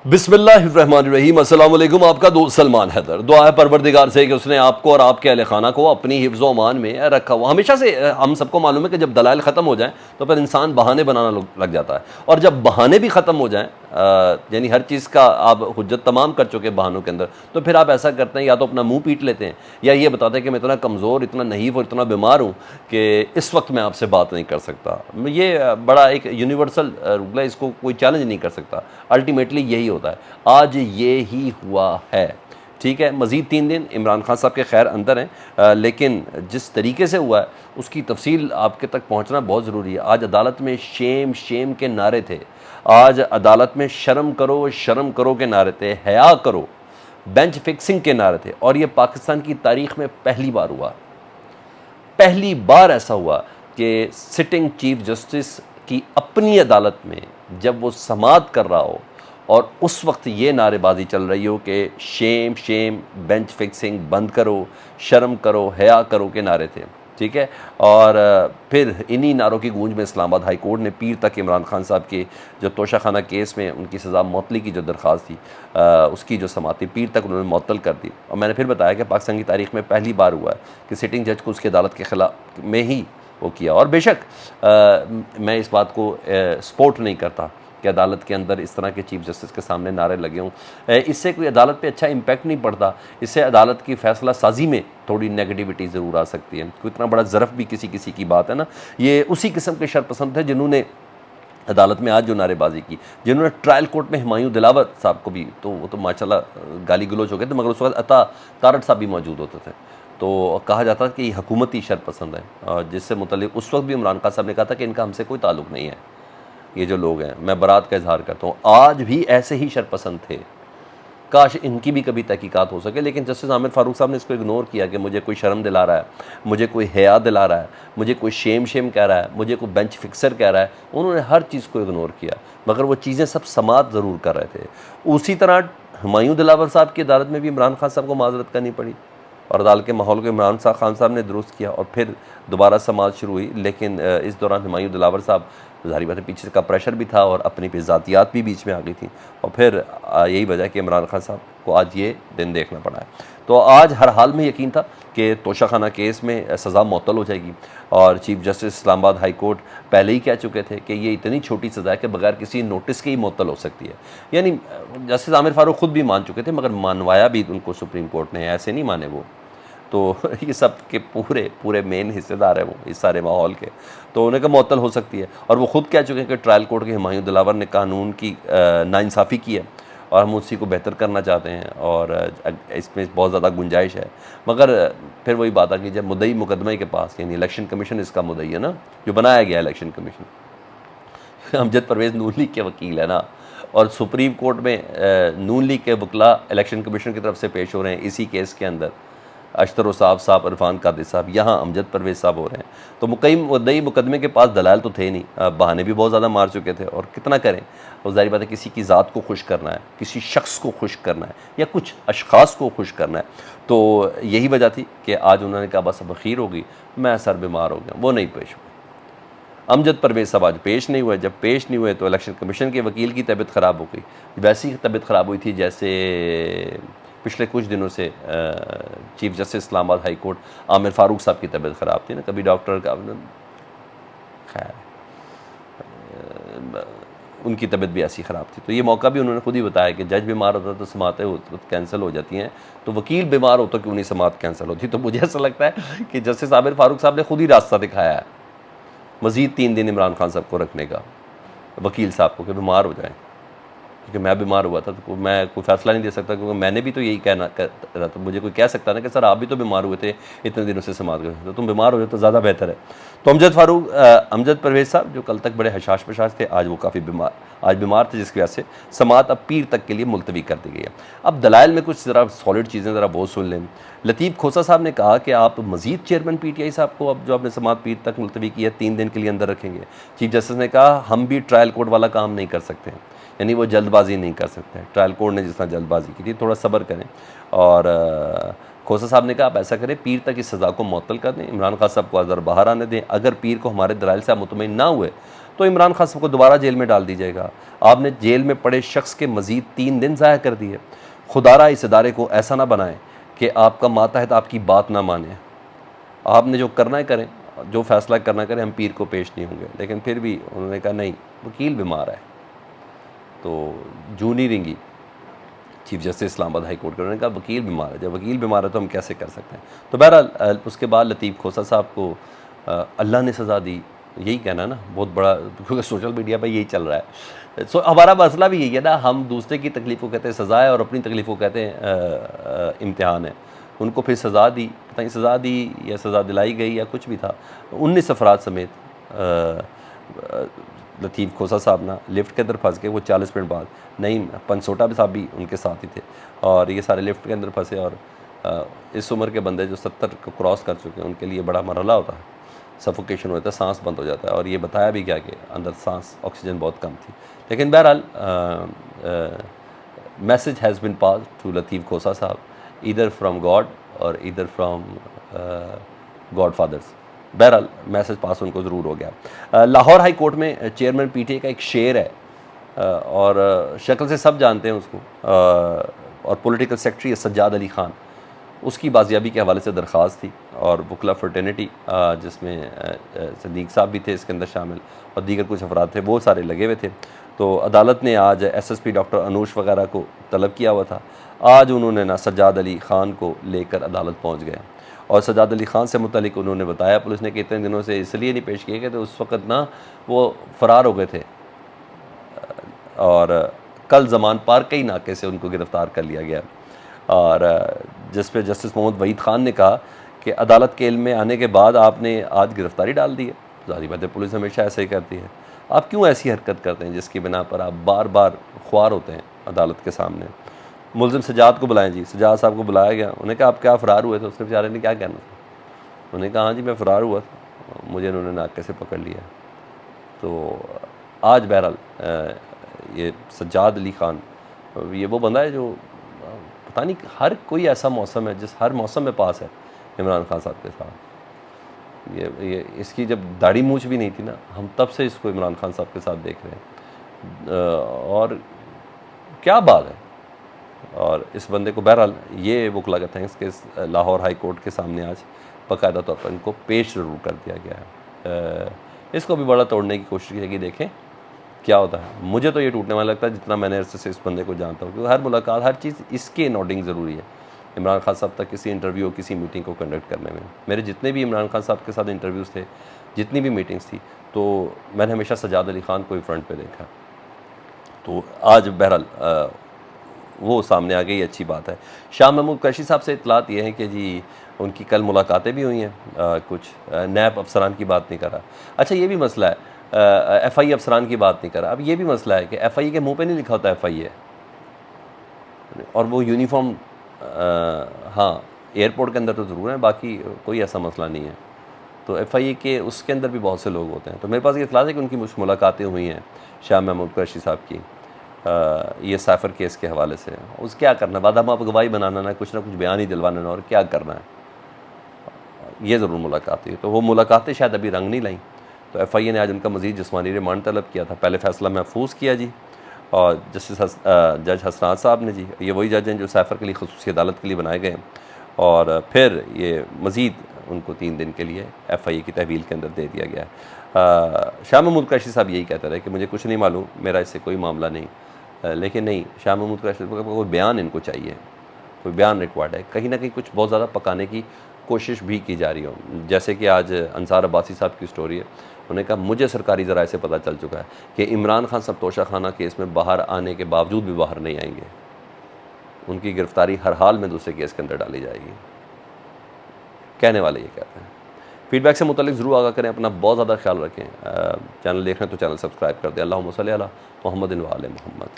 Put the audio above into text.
बिस्मिल्लाहिर्रहमानिर्रहीम। अस्सलाम वालेकुम। आपका दोस्त सलमान हैदर। दुआ है परवरदिगार से कि उसने आपको और आपके अहले खाना को अपनी हिफ्ज़ व अमान में रखा हुआ। हमेशा से हम सबको मालूम है कि जब दलाइल ख़त्म हो जाएं तो फिर इंसान बहाने बनाना लग जाता है, और जब बहाने भी ख़त्म हो जाएं, यानी हर चीज़ का आप हुज्जत तमाम कर चुके बहानों के अंदर, तो फिर आप ऐसा करते हैं, या तो अपना मुँह पीट लेते हैं या ये बताते हैं कि मैं इतना कमज़ोर, इतना नहीफ़ और इतना बीमार हूँ कि इस वक्त मैं आपसे बात नहीं कर सकता। ये बड़ा एक यूनिवर्सल रूल है, इसको कोई चैलेंज नहीं कर सकता। अल्टीमेटली यही होता है। आज ये ही हुआ है। ठीक है, मज़ीद 3 दिन इमरान खान साहब के खैर अंदर हैं, लेकिन जिस तरीके से हुआ है उसकी तफसील आपके तक पहुंचना बहुत ज़रूरी है। आज अदालत में शेम शेम के नारे थे, आज अदालत में शर्म करो के नारे थे, हया करो, बेंच फिक्सिंग के नारे थे, और ये पाकिस्तान की तारीख में पहली बार हुआ। पहली बार ऐसा हुआ कि सिटिंग चीफ जस्टिस की अपनी अदालत में जब वो समाअत कर रहा हो और उस वक्त ये नारेबाजी चल रही हो कि शेम शेम, बेंच फिक्सिंग बंद करो, शर्म करो, हया करो के नारे थे। ठीक है, और फिर इन्हीं नारों की गूंज में इस्लामाबाद हाई कोर्ट ने पीर तक इमरान खान साहब के जो तोशाखाना केस में उनकी सज़ा मअतली की जो दरख्वास्त थी, उसकी जो समाअत थी, पीर तक उन्होंने मअतल कर दी। और मैंने फिर बताया कि पाकिस्तान की तारीख में पहली बार हुआ है कि सिटिंग जज को उसकी अदालत के खिलाफ में ही वो किया। और बेशक मैं इस बात को सपोर्ट नहीं करता कि अदालत के अंदर इस तरह के चीफ जस्टिस के सामने नारे लगे हों। इससे कोई अदालत पे अच्छा इम्पैक्ट नहीं पड़ता। इससे अदालत की फ़ैसला साजी में थोड़ी नेगेटिविटी ज़रूर आ सकती है। कोई इतना बड़ा ज़रफ़ भी किसी किसी की बात है ना। ये उसी किस्म के शरपसंद है जिन्होंने अदालत में आज जो नारेबाजी की, जिन्होंने ट्रायल कोर्ट में हुमायूं दिलावर साहब को भी, तो वो तो माशाल्लाह गाली गलोच हो गए थे, मगर उस वक्त अता तारड़ साहब भी मौजूद होते थे। तो कहा जाता है कि ये हुकूमती शरपसंद है, और जिससे मुतल्लिक़ उस वक्त भी इमरान खान साहब ने कहा था कि इनका हमसे कोई ताल्लुक़ नहीं है, ये जो लोग हैं, मैं बरात का इजहार करता हूँ। आज भी ऐसे ही शरपसंद थे। काश इनकी भी कभी तहकीकात हो सके, लेकिन जस्टिस आमिर फारूक साहब ने इसको इग्नोर किया कि मुझे कोई शर्म दिला रहा है, मुझे कोई हया दिला रहा है, मुझे कोई शेम शेम कह रहा है, मुझे कोई बेंच फिक्सर कह रहा है। उन्होंने हर चीज़ को इग्नोर किया, मगर वो चीज़ें सब समाअत ज़रूर कर रहे थे। उसी तरह हुमायूं दिलावर साहब की अदालत में भी इमरान खान साहब को माजरत करनी पड़ी, और अदालत के माहौल को इमरान खान साहब ने दुरुस्त किया, और फिर दोबारा समाअत शुरू हुई। लेकिन इस दौरान हुमायूं दिलावर साहब, ज़ाहिर बात है पीछे का प्रेशर भी था और अपनी ज़ातियात भी बीच में आ गई थी, और फिर यही वजह कि इमरान खान साहब को आज ये दिन देखना पड़ा है। तो आज हर हाल में यकीन था कि तोशाखाना केस में सज़ा मअतल हो जाएगी, और chief justice Islamabad high court पहले ही कह चुके थे कि ये इतनी छोटी सज़ा है कि बगैर किसी नोटिस के ही मअतल हो सकती है। यानी जस्टिस आमिर फारूक ख़ुद भी मान चुके थे, मगर मानवाया भी उनको सुप्रीम कोर्ट ने, ऐसे नहीं माने वो। तो ये सब के पूरे पूरे मेन हिस्सेदार हैं वो इस सारे माहौल के। तो उन्हें का मअतल हो सकती है, और वो ख़ुद कह चुके हैं कि ट्रायल कोर्ट के हुमायूं दिलावर ने कानून की नाइंसाफ़ी की है, और हम उसी को बेहतर करना चाहते हैं, और इसमें बहुत ज़्यादा गुंजाइश है। मगर फिर वही बात आ गई, जब मुद्दई मुकदमे के पास, यानी इलेक्शन कमीशन इसका मुद्दई है ना, जो बनाया गया इलेक्शन कमीशन, अमजद परवेज़ नून लीग के वकील है ना, और सुप्रीम कोर्ट में नून लीग के वकला इलेक्शन कमीशन की तरफ से पेश हो रहे हैं इसी केस के अंदर। अशतर साहब, इरफान कादिर साहब, यहाँ अमजद परवेज़ साहब हो रहे हैं। तो मुद्दई मुकदमे के पास दलाल तो थे नहीं, बहाने भी बहुत ज़्यादा मार चुके थे, और कितना करें। और ज़ाहिर बात है किसी की ज़ात को खुश करना है, किसी शख्स को खुश करना है, या कुछ अशख़ास को खुश करना है। तो यही वजह थी कि आज उन्होंने कहा बस अब खीर होगी, मैं सर बीमार हो गया, वो नहीं पेश हुए। अमजद परवेज़ साहब आज पेश नहीं हुए। जब पेश नहीं हुए तो इलेक्शन कमीशन के वकील की तबीयत ख़राब हो गई। वैसी तबीयत ख़राब हुई थी जैसे पिछले कुछ दिनों से chief justice Islamabad high court Aamir Farooq साहब की तबीयत ख़राब थी ना, कभी डॉक्टर का, खैर उनकी तबीयत भी ऐसी ख़राब थी। तो ये मौका भी उन्होंने खुद ही बताया कि जज बीमार होता तो समातें कैंसिल हो जाती हैं, तो वकील बीमार होता क्यों नहीं समात कैंसिल होती। तो मुझे ऐसा लगता है कि जस्टिस आमिर फारूक साहब ने खुद ही रास्ता दिखाया है मज़ीद 3 दिन इमरान खान साहब को रखने का, वकील साहब को, कि बीमार हो जाए। क्योंकि मैं बीमार हुआ था तो मैं कोई फ़ैसला नहीं दे सकता, क्योंकि मैंने भी तो यही कहना कर रहा था। मुझे कोई कह सकता ना कि सर आप भी तो बीमार हुए थे इतने दिनों से समाअत कर, तो तुम बीमार हो जाए तो ज़्यादा बेहतर है। तो अमजद परवेज़ साहब जो कल तक बड़े हशाश पशाश थे, आज वो काफ़ी आज बीमार थे, जिसकी वजह से समाअत अब पीर तक के लिए मुलतवी कर दी गई है। अब दलाइल में कुछ ज़रा सॉलिड चीज़ें ज़रा वो सुन लें। लतीफ़ खोसा साहब ने कहा कि आप मज़ीद चेयरमैन PTI साहब को, अब जो आपने समाअत पीर तक मुलतवी की है, 3 दिन के लिए अंदर रखेंगे। चीफ जस्टिस ने कहा हम भी ट्रायल कोर्ट वाला काम नहीं कर सकते, यानी वो जल्दबाजी नहीं कर सकते। ट्रायल कोर्ट ने जिस तरह जल्दबाजी की थी, थोड़ा सब्र करें। और खोसा साहब ने कहा आप ऐसा करें, पीर तक इस सज़ा को मअतल कर दें, इमरान खान साहब को अज़र बाहर आने दें। अगर पीर को हमारे दलाइल से मुतमईन ना हुए तो इमरान खान साहब को दोबारा जेल में डाल दीजिएगा। आपने जेल में पड़े शख्स के मज़ीद 3 दिन ज़ाया कर दिए। खुदारा इस इदारे को ऐसा ना बनाएं कि आपका मातहत आपकी बात ना माने। आपने जो करना है करें, जो फ़ैसला करना करें, हम पीर को पेश नहीं होंगे। लेकिन फिर भी उन्होंने कहा नहीं, वकील बीमार है। तो जूनी रिंगी chief justice Islamabad high court के, उन्होंने कहा वकील बीमार है, जब वकील बीमार है तो हम कैसे कर सकते हैं। तो बहरहाल उसके बाद लतीफ़ खोसा साहब को अल्लाह ने सज़ा दी, यही कहना ना बहुत बड़ा, क्योंकि सोशल मीडिया पर यही चल रहा है। हमारा मसला भी यही है ना, हम दूसरे की तकलीफ़ को कहते हैं सज़ा है और अपनी तकलीफ़ को कहते हैं इम्तिहान है। उनको फिर सज़ा दी, पता नहीं सज़ा दी या सज़ा दिलाई गई या कुछ भी था। 19 अफराद समेत लतीफ़ खोसा साहब ना लिफ्ट के अंदर फंस गए। वो 40 मिनट बाद, नहीं पंसोटा भी साहब भी उनके साथ ही थे, और ये सारे लिफ्ट के अंदर फंसे। और इस उम्र के बंदे जो 70 को क्रॉस कर चुके हैं, उनके लिए बड़ा मरहला होता है, सफोकेशन होता है, सांस बंद हो जाता है। और ये बताया भी गया कि अंदर सांस, ऑक्सीजन बहुत कम थी। लेकिन बहरहाल message has been pass to Latif Khosa साहब, ईदर फ्राम गॉड और ईदर फ्राम गॉड फादर्स। बहरहाल मैसेज पास उनको ज़रूर हो गया। लाहौर हाई कोर्ट में चेयरमैन पीटीए का एक शेर है, और शक्ल से सब जानते हैं उसको, और पॉलिटिकल सेक्रेटरी है सज्जाद अली ख़ान। उसकी बाजियाबी के हवाले से दरख्वास्त थी, और बुकला फ्रेटर्निटी जिसमें सदीक साहब भी थे इसके अंदर शामिल, और दीगर कुछ अफराद थे, वो सारे लगे हुए थे। तो अदालत ने आज SSP डॉक्टर अनूश वगैरह को तलब किया हुआ था। आज उन्होंने ना सज्जाद अली ख़ान को लेकर अदालत पहुँच गए, और सज्जाद अली ख़ान से मुतालिक उन्होंने बताया पुलिस ने कि इतने दिनों से इसलिए नहीं पेश किए गए, तो उस वक़्त ना वो फ़रार हो गए थे, और कल ज़मान पार्क के ही नाके से उनको गिरफ़्तार कर लिया गया। और जिस पे जस्टिस मोहम्मद वहीद ख़ान ने कहा कि अदालत के इल्म में आने के बाद आपने आज गिरफ़्तारी डाल दी है। ज़ाहिर बात है, पुलिस हमेशा ऐसे ही करती है। आप क्यों ऐसी हरकत करते हैं जिसकी बिना पर आप बार बार ख्वार होते हैं अदालत के सामने। मुलजिम सजाद को बुलाएं जी, सजाद साहब को बुलाया गया। उन्हें कहा आप क्या फ़रार हुए थे? उसने बेचारे ने क्या कहना था, उन्होंने कहा हाँ जी मैं फ़रार हुआ था, मुझे उन्होंने नाके से पकड़ लिया। तो आज बहरहाल ये सज्जाद अली ख़ान, ये वो बंदा है जो पता नहीं, हर कोई ऐसा मौसम है जिस हर मौसम में पास है इमरान खान साहब के साथ। ये इसकी जब दाढ़ी मूछ भी नहीं थी ना, हम तब से इसको इमरान खान साहब के साथ देख रहे हैं, और क्या बात है। और इस बंदे को बहरहाल ये वकला का थैंक्स कि लाहौर हाई कोर्ट के सामने आज बाकायदा तौर पर इनको पेश ज़रूर कर दिया गया है। इसको भी बड़ा तोड़ने की कोशिश की, देखें क्या होता है। मुझे तो ये टूटने वाला लगता है जितना मैंने अरसे से इस बंदे को जानता हूँ, क्योंकि हर मुलाकात, हर चीज़ इसके नोटिंग ज़रूरी है इमरान खान साहब तक किसी इंटरव्यू, किसी मीटिंग को कंडक्ट करने में। मेरे जितने भी इमरान खान साहब के साथ इंटरव्यूज़ थे, जितनी भी मीटिंग्स थी, तो मैंने हमेशा सज्जाद अली ख़ान को ही फ्रंट पे देखा। तो आज बहरहाल वो सामने आ गई, अच्छी बात है। शाह महमूद कुरैशी साहब से इतलात ये है कि जी उनकी कल मुलाकातें भी हुई हैं, कुछ नैब अफसरान की बात नहीं कर रहा। अच्छा ये भी मसला है, FI अफसरान की बात नहीं कर रहा। अब ये भी मसला है कि FI के मुंह पे नहीं लिखा होता FI है, और वो यूनिफॉर्म हाँ एयरपोर्ट के अंदर तो ज़रूर है, बाकी कोई ऐसा मसला नहीं है। तो FI के उसके अंदर भी बहुत से लोग होते हैं। तो मेरे पास ये इतला है कि उनकी मुलाकातें हुई हैं शाह महमूद कुरैशी साहब की, ये साइफ़र केस के हवाले से। उस क्या करना, वादा माप गवाही बनाना, ना कुछ बयान ही दिलवाना, और क्या करना है, ये ज़रूर मुलाकात हुई। तो वो मुलाकातें शायद अभी रंग नहीं लाई। तो FI ने आज उनका मज़ीद जिस्मानी रिमांड तलब किया था। पहले फ़ैसला महफूज किया जी, और जज हसनात साहब ने जी, ये वही जज हैं जो साइफ़र के लिए ख़ुसूसी अदालत के लिए बनाए गए हैं, और फिर ये मज़ीद उनको 3 दिन के लिए FI की तहवील के अंदर दे दिया गया है। शाह महमूद कुरैशी साहब यही कहते रहे कि मुझे कुछ नहीं मालूम, मेरा इससे कोई मामला नहीं। लेकिन नहीं, शाह महमूद कुरैशी को कोई बयान इनको चाहिए, कोई बयान रिक्वायर्ड है। कहीं ना कहीं कुछ बहुत ज़्यादा पकाने की कोशिश भी की जा रही हो, जैसे कि आज अंसार अब्बासी साहब की स्टोरी है। उन्होंने कहा मुझे सरकारी ज़राए से पता चल चुका है कि इमरान खान साहब तोशा खाना केस में बाहर आने के बावजूद भी बाहर नहीं आएंगे, उनकी गिरफ़्तारी हर हाल में दूसरे केस के अंदर डाली जाएगी। कहने वाले ये कहते हैं। फीडबैक से मुतल्लिक ज़रूर आगा करें, अपना बहुत ज़्यादा ख्याल रखें। चैनल देख रहे हैं तो चैनल सब्सक्राइब कर दें। अल्लाहुम्मा सल्ली अला मुहम्मदिन व आले मुहम्मद।